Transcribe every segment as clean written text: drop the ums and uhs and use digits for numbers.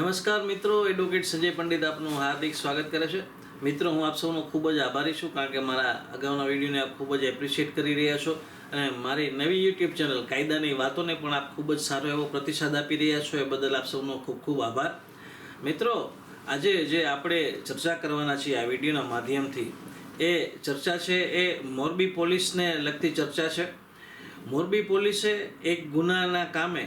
નમસ્કાર મિત્રો, એડવોકેટ સંજય પંડિત આપનું હાર્દિક સ્વાગત કરે છે। મિત્રો, હું આપ સૌનો ખૂબ જ આભારી છું કારણ કે મારા અગાઉના વિડીયોને આપ ખૂબ જ એપ્રિશિએટ કરી રહ્યા છો અને મારી નવી યુટ્યુબ ચેનલ કાયદાની વાતોને પણ આપ ખૂબ જ સારો એવો પ્રતિસાદ આપી રહ્યા છો, એ બદલ આપ સૌનો ખૂબ ખૂબ આભાર। મિત્રો, આજે જે આપણે ચર્ચા કરવાના છીએ આ વિડીયોના માધ્યમથી, એ ચર્ચા છે એ મોરબી પોલીસને લગતી ચર્ચા છે। મોરબી પોલીસે એક ગુનાના કામે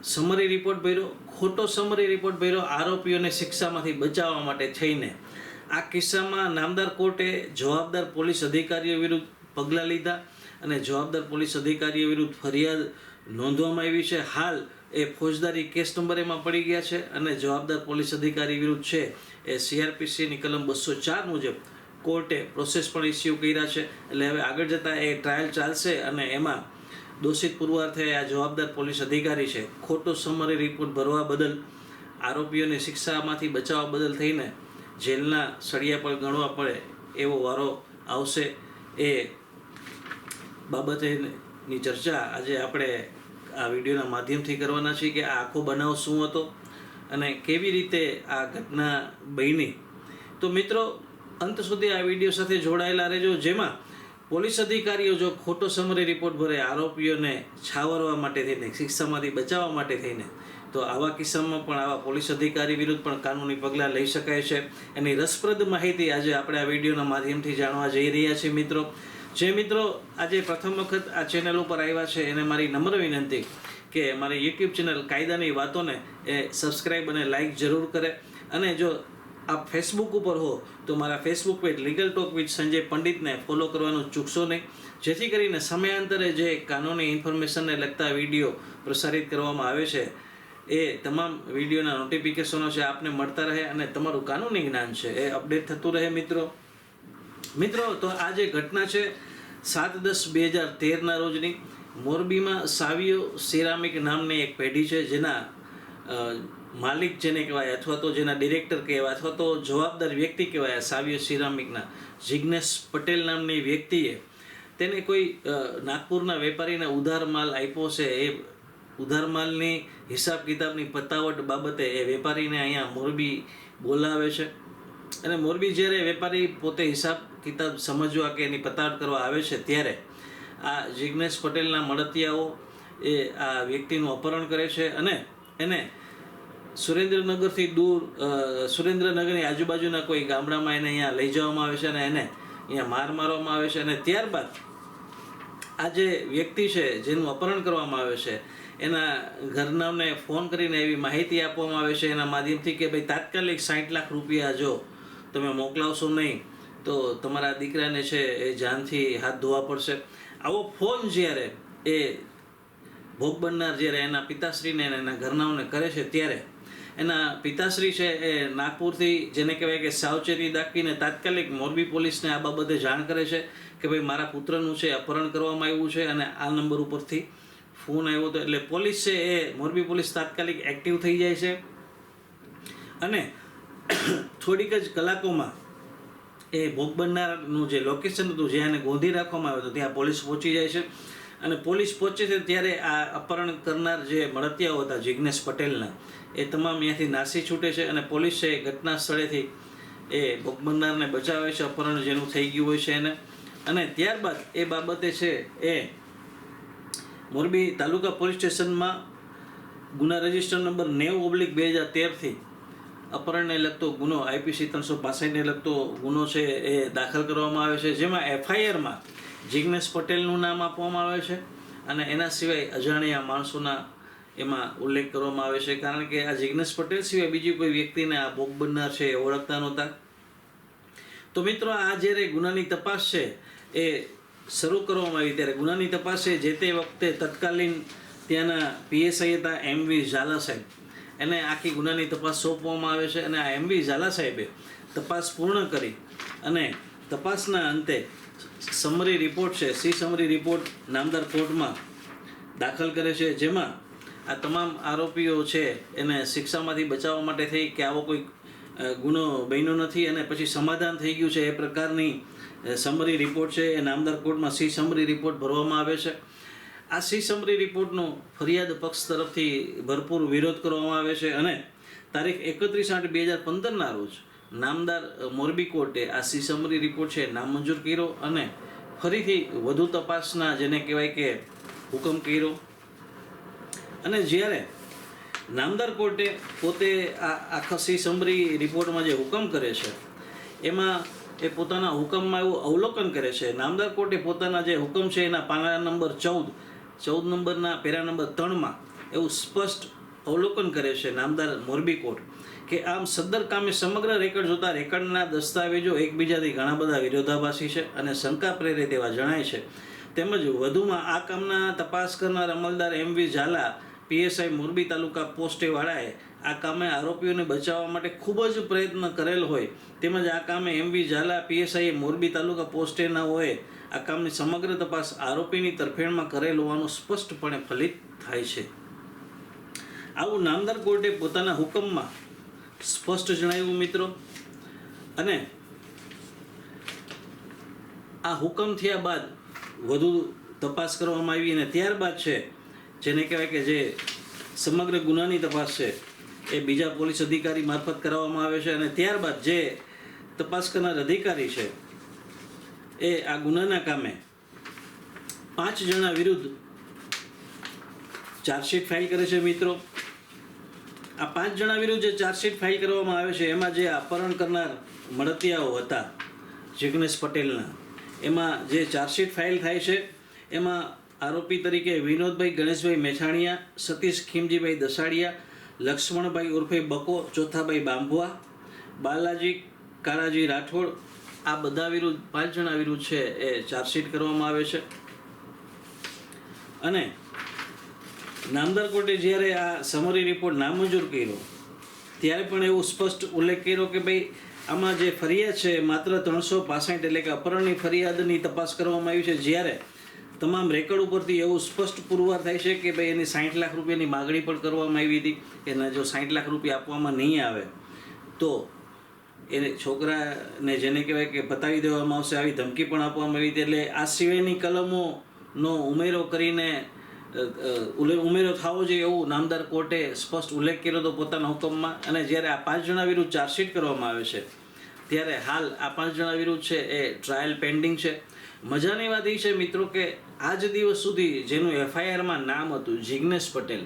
સમરી રિપોર્ટ ભર્યો, ખોટો સમરી રિપોર્ટ ભર્યો આરોપીઓને શિક્ષામાંથી બચાવવા માટે થઈને। આ કિસ્સામાં નામદાર કોર્ટે જવાબદાર પોલીસ અધિકારીઓ વિરુદ્ધ પગલાં લીધા અને જવાબદાર પોલીસ અધિકારીઓ વિરુદ્ધ ફરિયાદ નોંધવામાં આવી છે। હાલ એ ફોજદારી કેસ નંબર એમાં પડી ગયા છે અને જવાબદાર પોલીસ અધિકારી વિરુદ્ધ છે એ CRPCની કલમ 204 મુજબ કોર્ટે પ્રોસેસ પણ ઇસ્યુ કર્યા છે। એટલે હવે આગળ જતાં એ ટ્રાયલ ચાલશે અને એમાં દોષિત પુરવાર થયા આ જવાબદાર પોલીસ અધિકારી છે ખોટો સમરી રિપોર્ટ ભરવા બદલ આરોપીઓને શિક્ષામાંથી બચાવવા બદલ થઈને જેલના સળિયા પર ગણવા પડે એવો વારો આવશે। એ બાબતેની ચર્ચા આજે આપણે આ વિડીયોના માધ્યમથી કરવાના છીએ કે આ આખો બનાવ શું હતો અને કેવી રીતે આ ઘટના બની। તો મિત્રો, અંત સુધી આ વિડીયો સાથે જોડાયેલા રહેજો, જેમાં પોલીસ અધિકારીઓ જો ખોટો સમરી રિપોર્ટ ભરે આરોપીઓને છાવરવા માટે થઈને, શિક્ષામાંથી બચાવવા માટે થઈને, તો આવા કિસ્સામાં પણ આવા પોલીસ અધિકારી વિરુદ્ધ પણ કાનૂની પગલાં લઈ શકાય છે। એની રસપ્રદ માહિતી આજે આપણે આ વિડીયોના માધ્યમથી જાણવા જઈ રહ્યા છીએ। મિત્રો, જે મિત્રો આજે પ્રથમ વખત આ ચેનલ ઉપર આવ્યા છે એને મારી નમ્ર વિનંતી કે મારી યુટ્યુબ ચેનલ કાયદાની વાતોને એ સબસ્ક્રાઈબ અને લાઇક જરૂર કરે, અને જો આપ ફેસબુક ઉપર હો તો મારા Facebook page legal talk with Sanjay પંડિતને ફોલો કરવાનું ચૂકશો નહીં, જેથી કરીને સમયાંતરે જે કાનૂની ઇન્ફોર્મેશનને લગતા વિડીયો પ્રસારિત કરવામાં આવે છે એ તમામ વિડીયોના નોટિફિકેશનો છે આપને મળતા રહે અને તમારું કાનૂની જ્ઞાન છે એ અપડેટ થતું રહે। મિત્રો, તો આ જે ઘટના છે 7/10/2013 રોજની મોરબીમાં સાવિયો સિરામિક નામની એક પેઢી છે, જેના માલિક જેને કહેવાય અથવા તો જેના ડિરેક્ટર કહેવાય અથવા તો જવાબદાર વ્યક્તિ કહેવાય સાવિયો સિરામિકના જિગ્નેશ પટેલ નામની વ્યક્તિએ તેને કોઈ નાગપુરના વેપારીને ઉધાર માલ આપ્યો છે। એ ઉધાર માલની હિસાબ કિતાબની પતાવટ બાબતે એ વેપારીને અહીંયા મોરબી બોલાવે છે અને મોરબી જ્યારે વેપારી પોતે હિસાબ કિતાબ સમજવા કે એની પતાવટ કરવા આવે છે ત્યારે આ જિગ્નેશ પટેલના મળતિયાઓ એ આ વ્યક્તિનું અપહરણ કરે છે અને એને સુરેન્દ્રનગરથી દૂર સુરેન્દ્રનગરની આજુબાજુના કોઈ ગામડામાં એને અહીંયા લઈ જવામાં આવે છે અને એને અહીંયા માર મારવામાં આવે છે અને ત્યારબાદ આ જે વ્યક્તિ છે જેનું અપહરણ કરવામાં આવે છે એના ઘરનાને ફોન કરીને એવી માહિતી આપવામાં આવે છે એના માધ્યમથી કે ભાઈ તાત્કાલિક 60 લાખ રૂપિયા જો તમે મોકલાવશો નહીં તો તમારા દીકરાને છે એ જાનથી હાથ ધોવા પડશે। આવો ફોન જ્યારે એ ભોગ બનનાર જ્યારે એના પિતાશ્રીને એના ઘરનાઓને કરે છે ત્યારે એના પિતાશ્રી છે એ નાગપુરથી જેને કહેવાય કે સાવચેતી દાખવીને તાત્કાલિક મોરબી પોલીસને આ બાબતે જાણ કરે છે કે ભાઈ મારા પુત્રનું છે અપહરણ કરવામાં આવ્યું છે અને આ નંબર ઉપરથી ફોન આવ્યો હતો। એટલે પોલીસ છે એ મોરબી પોલીસ તાત્કાલિક એક્ટિવ થઈ જાય છે અને થોડીક જ કલાકોમાં એ ભોગ બનનારનું જે લોકેશન હતું જ્યાં એને ગોંધી રાખવામાં આવ્યું હતું ત્યાં પોલીસ પહોંચી જાય છે અને પોલીસ પહોંચે છે ત્યારે આ અપહરણ કરનાર જે મળતિયાઓ હતા જિગ્નેશ પટેલના એ તમામ અહીંયાથી નાસી છૂટે છે અને પોલીસ છે ઘટના સ્થળેથી એ ભોગ બનનારને બચાવે છે, અપહરણ જેનું થઈ ગયું હોય છે એને, અને ત્યારબાદ એ બાબતે છે એ મોરબી તાલુકા પોલીસ સ્ટેશનમાં ગુના રજિસ્ટર નંબર 90/2013થી અપહરણને લગતો ગુનો IPC 365ને લગતો ગુનો છે એ દાખલ કરવામાં આવે છે, જેમાં FIRમાં જિગ્નેશ પટેલનું નામ આપવામાં આવે છે અને એના સિવાય અજાણ્યા માણસોના એમાં ઉલ્લેખ કરવામાં આવે છે, કારણ કે આ જિગ્નેશ પટેલ સિવાય બીજી કોઈ વ્યક્તિને આ ભોગ બનનાર છે એ ઓળખતા નહોતા। તો મિત્રો, આ જ્યારે ગુનાની તપાસ છે એ શરૂ કરવામાં આવી ત્યારે ગુનાની તપાસ છે જે તે વખતે તત્કાલીન ત્યાંના PSI હતા MV ઝાલા સાહેબ, એને આખી ગુનાની તપાસ સોંપવામાં આવે છે અને આ MV ઝાલા સાહેબે તપાસ પૂર્ણ કરી અને તપાસના અંતે સમરી રિપોર્ટ છે સમરી રિપોર્ટ નામદાર કોર્ટમાં દાખલ કરે છે, જેમાં આ તમામ આરોપીઓ છે એને શિક્ષામાંથી બચાવવા માટે થઈ કે આવો કોઈ ગુનો બન્યો નથી અને પછી સમાધાન થઈ ગયું છે એ પ્રકારની સમરી રિપોર્ટ છે એ નામદાર કોર્ટમાં સમરી રિપોર્ટ ભરવામાં આવે છે। આ સમરી રિપોર્ટનો ફરિયાદ પક્ષ તરફથી ભરપૂર વિરોધ કરવામાં આવે છે અને તારીખ 31/8/2015 રોજ નામદાર મોરબી કોર્ટે આ સમરી રિપોર્ટ છે નામંજૂર કર્યો અને ફરીથી વધુ તપાસના જેને કહેવાય કે હુકમ કર્યો. અને જ્યારે નામદાર કોર્ટે પોતે આ આખા સમરી રિપોર્ટમાં જે હુકમ કરે છે એમાં એ પોતાના હુકમમાં એવું અવલોકન કરે છે. નામદાર કોર્ટે પોતાના જે હુકમ છે એના પાના નંબર 14 નંબરના પેરા નંબર 3માં એવું સ્પષ્ટ અવલોકન કરે છે નામદાર મોરબી કોર્ટ કે આમ સદર કામે સમગ્ર રેકર્ડ જોતા રેકર્ડના દસ્તાવેજો એકબીજાથી ઘણા બધા વિરોધાભાસી છે અને શંકા પ્રેરે તેવા જણાય છે. તેમજ વધુમાં આ કામના તપાસ કરનાર અમલદાર MV ઝાલા PSI મોરબી તાલુકા પોસ્ટેવાળાએ આ કામે આરોપીઓને બચાવવા માટે ખૂબ જ પ્રયત્ન કરેલ હોય તેમજ આ કામે MV ઝાલા PSI મોરબી તાલુકા પોસ્ટેના હોય આ કામની સમગ્ર તપાસ આરોપીની તરફેણમાં કરેલ હોવાનું સ્પષ્ટપણે ફલિત થાય છે. આવું નામદાર કોર્ટે પોતાના હુકમમાં સ્પષ્ટ જણાવ્યું મિત્રો. અને આ હુકમ થયા બાદ વધુ તપાસ કરવામાં આવી અને ત્યારબાદ છે જેને કહેવાય કે જે સમગ્ર ગુનાની તપાસ છે એ બીજા પોલીસ અધિકારી મારફત કરાવવામાં આવે છે અને ત્યારબાદ જે તપાસ કરનાર અધિકારી છે એ આ ગુનાના કામે 5 જણા વિરુદ્ધ ચાર્જશીટ ફાઇલ કરે છે મિત્રો. આ 5 જણા વિરુદ્ધ જે ચાર્જશીટ ફાઇલ કરવામાં આવે છે એમાં જે અપહરણ કરનાર મળતિયાઓ હતા જિગ્નેશ પટેલના એમાં જે ચાર્જશીટ ફાઇલ થાય છે એમાં આરોપી તરીકે વિનોદભાઈ ગણેશભાઈ મેછાણીયા, સતીશ ખીમજીભાઈ દસાડિયા, લક્ષ્મણભાઈ ઉર્ફે બકો, ચોથાભાઈ બાંભવા, બાલાજી કાળાજી રાઠોડ આ બધા વિરુદ્ધ 5 જણા વિરુદ્ધ છે એ ચાર્જશીટ કરવામાં આવે છે. અને નામદાર કોર્ટે જ્યારે આ સમરી રિપોર્ટ નામંજૂર કર્યો ત્યારે પણ એવું સ્પષ્ટ ઉલ્લેખ કર્યો કે ભાઈ આમાં જે ફરિયાદ છે માત્ર 365 એટલે કે અપહરણની ફરિયાદની તપાસ કરવામાં આવી છે. જ્યારે તમામ રેકર્ડ ઉપરથી એવું સ્પષ્ટ પુરવાર થાય છે કે ભાઈ એની 60 લાખ રૂપિયાની માગણી પણ કરવામાં આવી હતી કે જો 60 લાખ રૂપિયા આપવામાં નહીં આવે તો એને છોકરાને જેને કહેવાય કે બતાવી દેવામાં આવશે આવી ધમકી પણ આપવામાં આવી હતી. એટલે આ સિવાયની કલમોનો ઉમેરો કરીને ઉમેરો થવો જોઈએ એવું નામદાર કોર્ટે સ્પષ્ટ ઉલ્લેખ કર્યો હતો પોતાના હુકમમાં. અને જ્યારે આ 5 જણા વિરુદ્ધ ચાર્જશીટ કરવામાં આવે છે ત્યારે હાલ આ 5 જણા વિરુદ્ધ છે એ ટ્રાયલ પેન્ડિંગ છે. મજાની વાત એ છે મિત્રો કે આજ દિવસ સુધી જેનું FIRમાં નામ હતું જિગ્નેશ પટેલ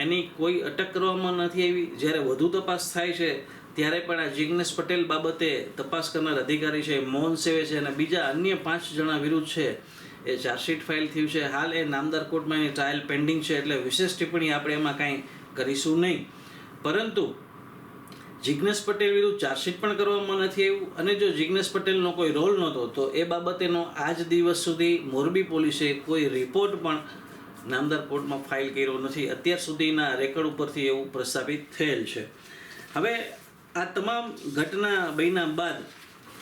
એની કોઈ અટક કરવામાં નથી આવી. જ્યારે વધુ તપાસ થાય છે ત્યારે પણ આ જિગ્નેશ પટેલ બાબતે તપાસ કરનાર અધિકારી છે મૌન સેવે છે અને બીજા અન્ય 5 જણા વિરુદ્ધ છે એ ચાર્જશીટ ફાઇલ થયું છે. હાલ એ નામદાર કોર્ટમાં એની ટ્રાયલ પેન્ડિંગ છે એટલે વિશેષ ટિપ્પણી આપણે એમાં કાંઈ કરીશું નહીં. પરંતુ જિગ્નેશ પટેલ વિરુદ્ધ ચાર્જશીટ પણ કરવામાં નથી આવ્યું અને જો જિગ્નેશ પટેલનો કોઈ રોલ નહોતો તો એ બાબતેનો આજ દિવસ સુધી મોરબી પોલીસે કોઈ રિપોર્ટ પણ નામદાર કોર્ટમાં ફાઇલ કર્યો નથી. અત્યાર સુધીના રેકર્ડ ઉપરથી એવું પ્રસ્થાપિત થયેલ છે. હવે આ તમામ ઘટના બન્યા બાદ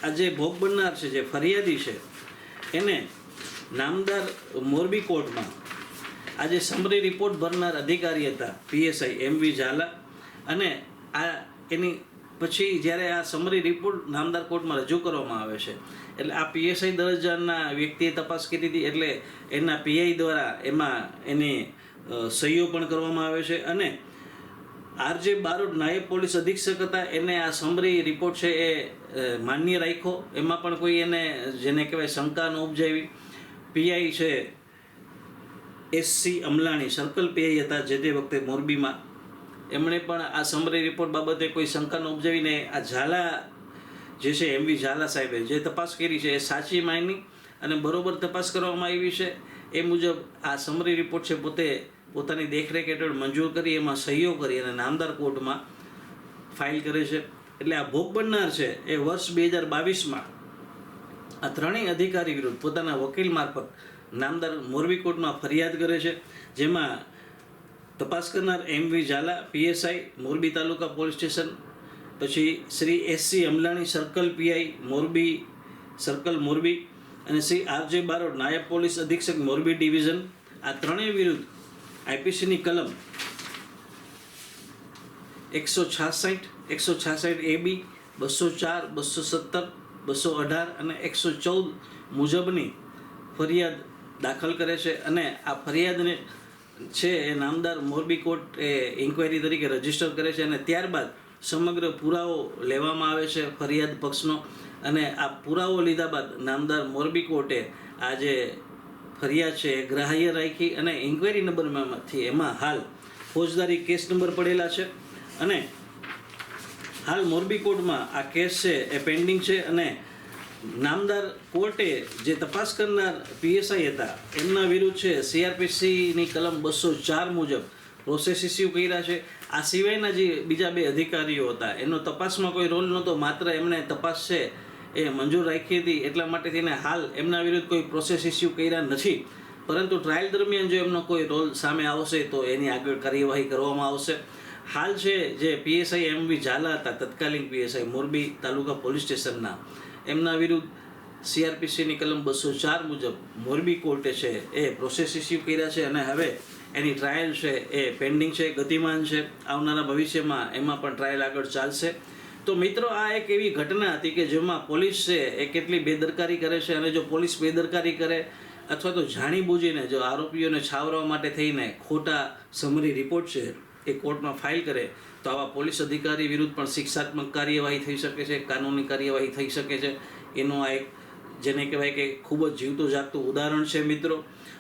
આ જે ભોગ બનનાર છે જે ફરિયાદી છે એને નામદાર મોરબી કોર્ટમાં આ જે સમરી રિપોર્ટ ભરનાર અધિકારી હતા PSI MV ઝાલા અને આ એની પછી જ્યારે આ સમરી રિપોર્ટ નામદાર કોર્ટમાં રજૂ કરવામાં આવે છે એટલે આ PSI દરજ્જાના વ્યક્તિએ તપાસ કરી હતી એટલે એના PI દ્વારા એમાં એની સહીઓ પણ કરવામાં આવે છે. અને RJ બારોટ નાયબ પોલીસ અધિક્ષક હતા એને આ સમરી રિપોર્ટ છે એ માન્ય રાખ્યો. એમાં પણ કોઈ એને જેને કહેવાય શંકા ન ઉપજાવી. PI છે SC અમલાણી સર્કલ PI હતા જે તે વખતે મોરબીમાં એમણે પણ આ સમરી રિપોર્ટ બાબતે કોઈ શંકા ન ઉપજાવીને આ ઝાલા જે છે MV ઝાલા સાહેબે જે તપાસ કરી છે એ સાચી માની અને બરોબર તપાસ કરવામાં આવી છે. એ મુજબ આ સમરી રિપોર્ટ છે પોતે પોતાની દેખરેખ હેઠળ મંજૂર કરી એમાં સહીઓ કરી અને નામદાર કોર્ટમાં ફાઇલ કરે છે. એટલે આ ભોગ બનનાર છે એ વર્ષ 2022માં આ ત્રણેય અધિકારી વિરુદ્ધ પોતાના વકીલ મારફત નામદાર મોરબી કોર્ટમાં ફરિયાદ કરે છે. જેમાં તપાસ કરનાર MV Zala PSI Morbi taluka police station, પછી Shri SC Amlani circle PI Morbi circle Morbi અને શ્રી RJ બારોટ નાયબ પોલીસ અધિક્ષક મોરબી ડિવિઝન આ ત્રણેય વિરુદ્ધ IPCની કલમ 166, 166 AB, 204, 217, 218 અને 114 મુજબની ફરિયાદ દાખલ કરે છે અને આ ફરિયાદને છે એ નામદાર મોરબી કોર્ટ એ ઇન્ક્વાયરી તરીકે રજીસ્ટર કરે છે અને ત્યારબાદ સમગ્ર પુરાવો લેવામાં આવે છે ફરિયાદ પક્ષનો, અને આ પુરાવો લીધા બાદ નામદાર મોરબી કોર્ટે આ જે ફરિયાદ છે એ ગ્રાહ્ય રાખી અને ઇન્ક્વાયરી નંબરમાંથી એમાં હાલ ફોજદારી કેસ નંબર પડેલા છે અને હાલ મોરબી કોર્ટમાં આ કેસ છે એ પેન્ડિંગ છે. અને નામદાર કોર્ટે જે તપાસ કરનાર પીએસઆઈ હતા એમના વિરુદ્ધ છે CRPCની કલમ 204 મુજબ પ્રોસેસ ઇસ્યુ કર્યા છે. આ સિવાયના જે બીજા 2 અધિકારીઓ હતા એનો તપાસમાં કોઈ રોલ નહોતો, માત્ર એમણે તપાસ છે એ મંજૂર રાખી હતી, એટલા માટે થઈને હાલ એમના વિરુદ્ધ કોઈ પ્રોસેસ ઇસ્યુ કર્યા નથી. પરંતુ ટ્રાયલ દરમિયાન જો એમનો કોઈ રોલ સામે આવશે તો એની આગળ કાર્યવાહી કરવામાં આવશે. હાલ છે જે પીએસઆઈ MV ઝાલા હતા, તત્કાલીન પીએસઆઈ મોરબી તાલુકા પોલીસ સ્ટેશનના, એમના વિરુદ્ધ CRPCની કલમ 204 મુજબ મોરબી કોર્ટે છે એ પ્રોસેસ ઇસ્યુ કર્યા છે અને હવે એની ટ્રાયલ છે એ પેન્ડિંગ છે, ગતિમાન છે. આવનારા ભવિષ્યમાં એમાં પણ ટ્રાયલ આગળ ચાલશે. તો મિત્રો, આ એક એવી ઘટના હતી કે જેમાં પોલીસ છે એ કેટલી બેદરકારી કરે છે, અને જો પોલીસ બેદરકારી કરે અથવા તો જાણીબૂજીને જો આરોપીઓને છાવરવા માટે થઈને ખોટા સમરી રિપોર્ટ છે એ કોર્ટમાં ફાઇલ કરે તો આવા પોલીસ અધિકારી વિરુદ્ધ પણ શિક્ષાત્મક કાર્યવાહી થઈ શકે છે, કાનૂની કાર્યવાહી થઈ શકે છે. એનું આ એક જેને કહેવાય કે ખૂબ જ જીવતું જાગતું ઉદાહરણ છે.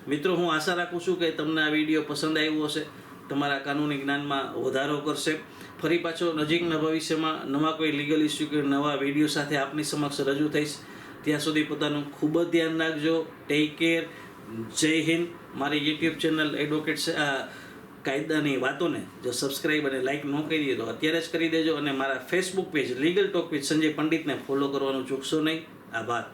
મિત્રો, હું આશા રાખું છું કે તમને આ વિડીયો પસંદ આવ્યો હશે, તમારા કાનૂની જ્ઞાનમાં વધારો કરશે. ફરી પાછો નજીકના ભવિષ્યમાં નવા કોઈ લીગલ ઇસ્યુ કે નવા વિડીયો સાથે આપની સમક્ષ રજૂ થઈશ. ત્યાં સુધી પોતાનું ખૂબ જ ધ્યાન રાખજો. Take care. જય હિન્દ. મારી YouTube ચેનલ એડવોકેટ કાયદાની વાતોને જો સબસ્ક્રાઈબ અને લાઇક ન કરી તો અત્યારે જ કરી દેજો, અને મારા Facebook page legal talk with Sanjay પંડિતને ફોલો કરવાનું ચૂકશો નહીં. આભાર.